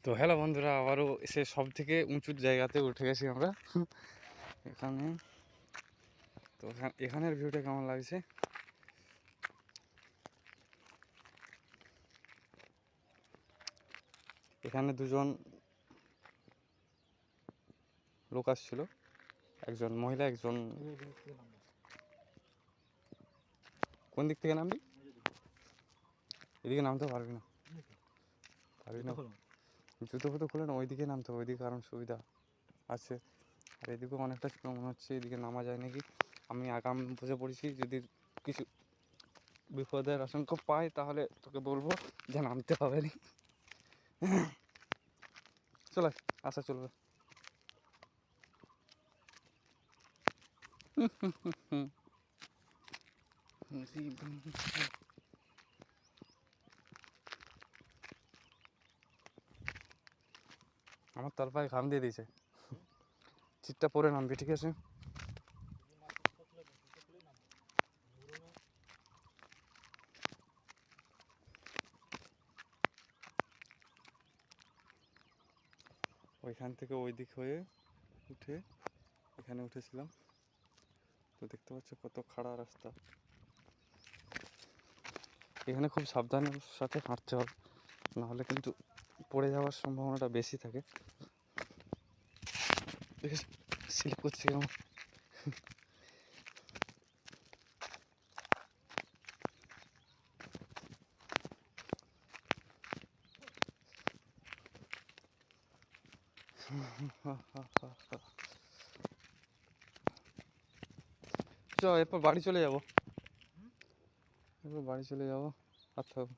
তো হ্যালো বন্ধুরা, আবারও এসে সব থেকে উঁচু জায়গাতে উঠে গেছি আমরা এখানে। তো এখানের ভিউটা কেমন লাগছে? এখানে দুজন লোক আসছিল, একজন মহিলা, একজন। কোন দিক থেকে নামবি? এদিকে নামতে পারবি না, জুতো ফুতো খুলে না, ওইদিকে নামতে হবে, ওইদিকে কারণ সুবিধা আছে। আর এদিকেও অনেকটা ছোটো মনে হচ্ছে, এদিকে নামা যায় নাকি। আমি আগাম বসে পড়েছি, যদি কিছু বিপদের আশঙ্কা পাই তাহলে তোকে বলবো যে নামতে হবে না। চলে আসা চলবে। আমার তার পায়ে ঘাম দিয়ে দিয়েছে, চিটটা পরে নামবি, ঠিক আছে? ওইখান থেকে ওই দিক হয়ে উঠে এখানে উঠেছিলাম। তো দেখতে পাচ্ছ কত খাড়া রাস্তা। এখানে খুব সাবধানের সাথে হাঁটতে হবে, নাহলে কিন্তু পড়ে যাওয়ার সম্ভাবনাটা বেশি থাকে। স্লিপ করছে কেমন। চ, এরপর বাড়ি চলে যাবো, আর থাকবো।